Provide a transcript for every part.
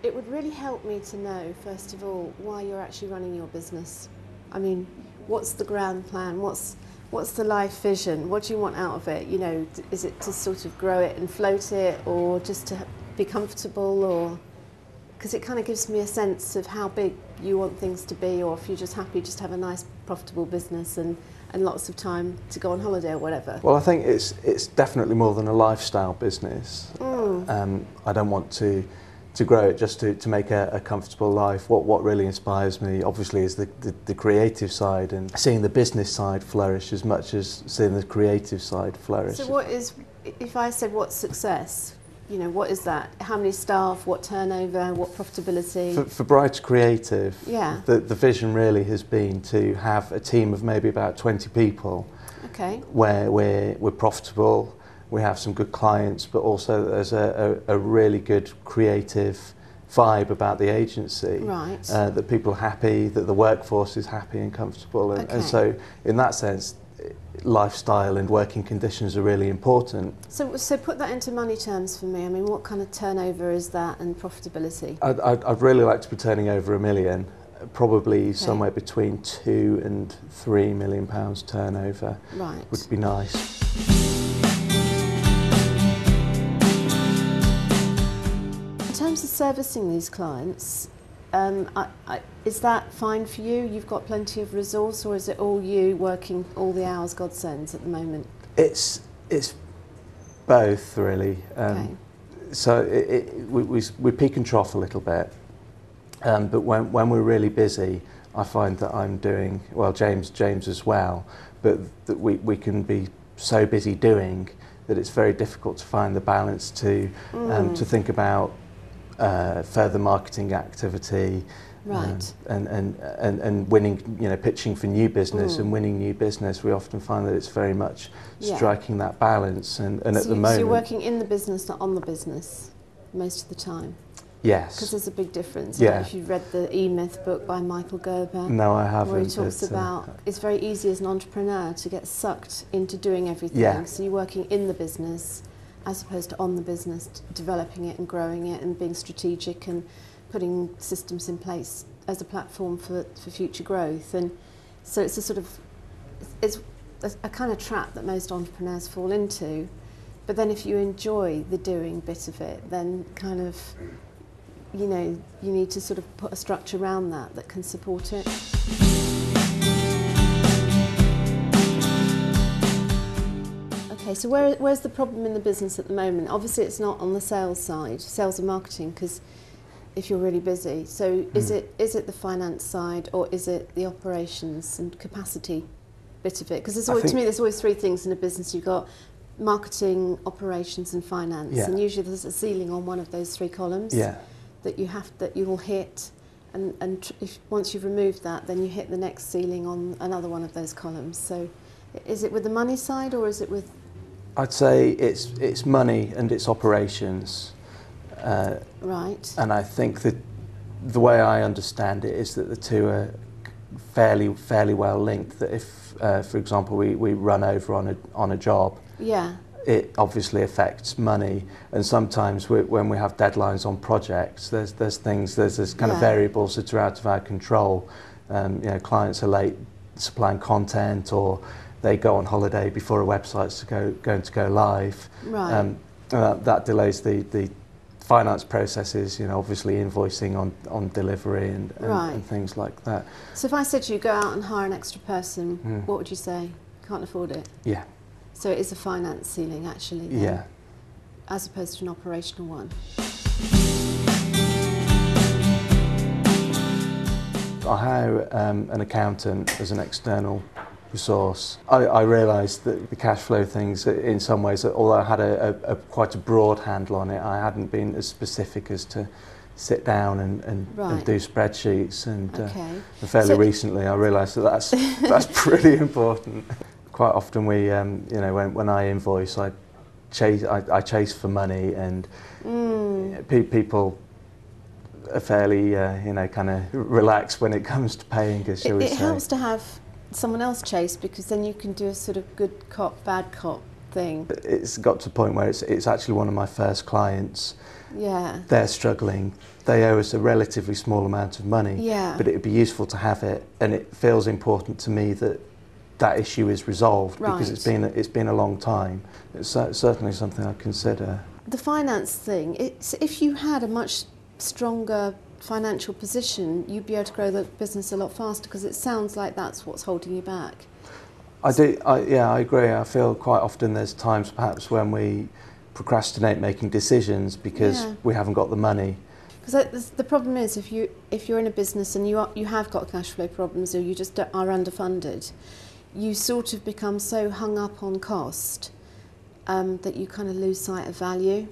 It would really help me to know, first of all, why you're actually running your business. I mean, what's the grand plan? What's the life vision? What do you want out of it? You know, is it to sort of grow it and float it, or just to be comfortable, or because it kind of gives me a sense of how big you want things to be, or if you're just happy just to have a nice, profitable business and lots of time to go on holiday or whatever. Well, I think it's definitely more than a lifestyle business. I don't want to grow it just to make a comfortable life. What really inspires me, obviously, is the creative side, and seeing the business side flourish as much as seeing the creative side flourish. So what is, if I said what's success, you know, what is that? How many staff, what turnover, what profitability? For Brights Creative, yeah. the vision really has been to have a team of maybe about 20 people, okay, where we're profitable, we have some good clients, but also there's a really good creative vibe about the agency. Right. That people are happy, that the workforce is happy and comfortable, and so in that sense, lifestyle and working conditions are really important. So put that into money terms for me. I mean, what kind of turnover is that and profitability? I'd really like to be turning over £1 million, probably somewhere between £2 and £3 million turnover. Right. Would be nice. In terms of servicing these clients, is that fine for you? You've got plenty of resource, or is it all you working all the hours God sends at the moment? It's both, really. Okay. So we peak and trough a little bit, but when we're really busy, I find that I'm doing, well, James as well, but that we can be so busy doing that it's very difficult to find the balance to think about further marketing activity, right, and winning, you know, pitching for new business and winning new business. We often find that it's very much striking that balance, and so at the moment. So you're working in the business, not on the business, most of the time. Yes. Because there's a big difference. Yeah. If you've read the E-Myth book by Michael Gerber. No, I haven't. Where he talks about it's very easy as an entrepreneur to get sucked into doing everything. Yeah. So you're working in the business as opposed to on the business, developing it and growing it and being strategic and putting systems in place as a platform for future growth. And so it's a sort of, it's a kind of trap that most entrepreneurs fall into. But then if you enjoy the doing bit of it, then kind of, you know, you need to sort of put a structure around that can support it. Okay, so where's the problem in the business at the moment? Obviously it's not on the sales side, sales and marketing, because if you're really busy. So is it the finance side, or is it the operations and capacity bit of it? Because there's always, to me, there's always three things in a business. You've got marketing, operations and finance, and usually there's a ceiling on one of those three columns that you will hit, and if once you've removed that, then you hit the next ceiling on another one of those columns. So is it with the money side, or is it with? I'd say it's money and it's operations. Right. And I think that the way I understand it is that the two are fairly well linked. That if, for example, we run over on a job, it obviously affects money. And sometimes when we have deadlines on projects, there's kind of variables that are out of our control. You know, clients are late supplying content, or they go on holiday before a website's going to go live. Right. That delays the finance processes, you know, obviously invoicing on delivery and things like that. So if I said to you, go out and hire an extra person, what would you say? Can't afford it? Yeah. So it is a finance ceiling, actually, then, yeah, as opposed to an operational one. I hire an accountant as an external resource. I realised that the cash flow things, in some ways, although I had quite a broad handle on it, I hadn't been as specific as to sit down and do spreadsheets. And fairly recently, I realised that that's pretty important. Quite often, we, you know, when I invoice, I chase for money, and people are fairly, you know, kind of relaxed when it comes to paying us, shall we say. It helps to have someone else chase, because then you can do a sort of good cop, bad cop thing. It's got to a point where it's actually one of my first clients. Yeah. They're struggling. They owe us a relatively small amount of money, Yeah. but it would be useful to have it, and it feels important to me that that issue is resolved, because it's been a long time. It's certainly something I'd consider. The finance thing, it's, if you had a much stronger financial position, you'd be able to grow the business a lot faster, because it sounds like that's what's holding you back. I agree. I feel quite often there's times perhaps when we procrastinate making decisions because we haven't got the money. Because the problem is, if you're in a business and you have got cash flow problems, or you just are underfunded, you sort of become so hung up on cost that you kind of lose sight of value.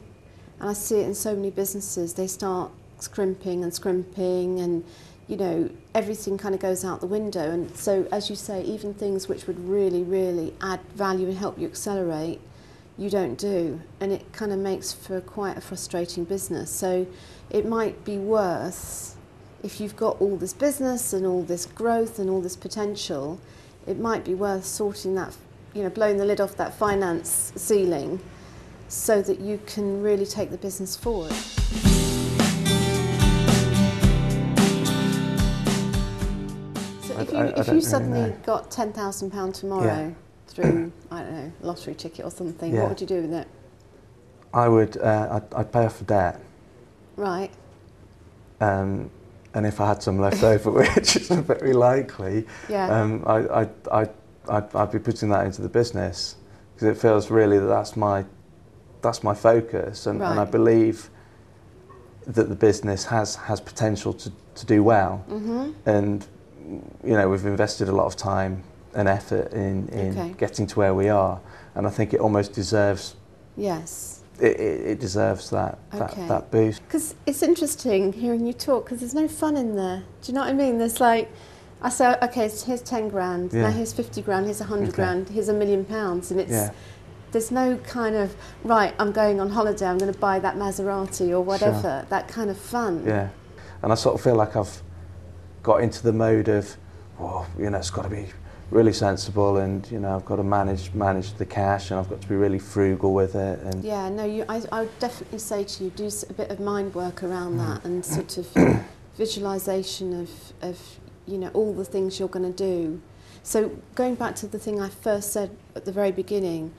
And I see it in so many businesses. They start scrimping, and you know, everything kind of goes out the window. And so, as you say, even things which would really, really add value and help you accelerate, you don't do. And it kind of makes for quite a frustrating business. So it might be worth, if you've got all this business and all this growth and all this potential, it might be worth sorting that, you know, blowing the lid off that finance ceiling so that you can really take the business forward. So if you suddenly got £10,000 tomorrow through, I don't know, lottery ticket or something, what would you do with it? I would, I'd pay off the debt. Right. And if I had some left over, which is very likely, I'd be putting that into the business, because it feels really that's my focus, and I believe that the business has potential to do well. Mm-hmm. And you know, we've invested a lot of time and effort in getting to where we are, and I think it almost deserves. Yes. It deserves that boost. Because it's interesting hearing you talk, because there's no fun in there. Do you know what I mean? There's like, I say, okay, so here's 10 grand, now here's 50 grand, here's 100 grand, here's £1 million, and it's there's no kind of, right, I'm going on holiday, I'm going to buy that Maserati or whatever, that kind of fun. Yeah, and I sort of feel like I've got into the mode of, oh, you know, it's got to be really sensible, and you know, I've got to manage the cash, and I've got to be really frugal with it. And yeah, no, I would definitely say to you, do a bit of mind work around that, and sort of visualisation of you know, all the things you're going to do. So going back to the thing I first said at the very beginning,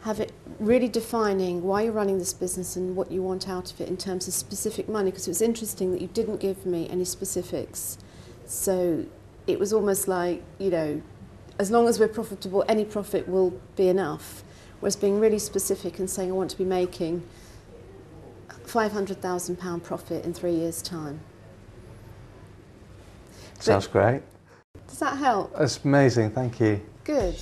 have it really defining why you're running this business and what you want out of it in terms of specific money, because it was interesting that you didn't give me any specifics. So it was almost like, you know, as long as we're profitable, any profit will be enough. Whereas being really specific and saying I want to be making £500,000 profit in 3 years' time. Sounds great. Does that help? That's amazing, thank you. Good.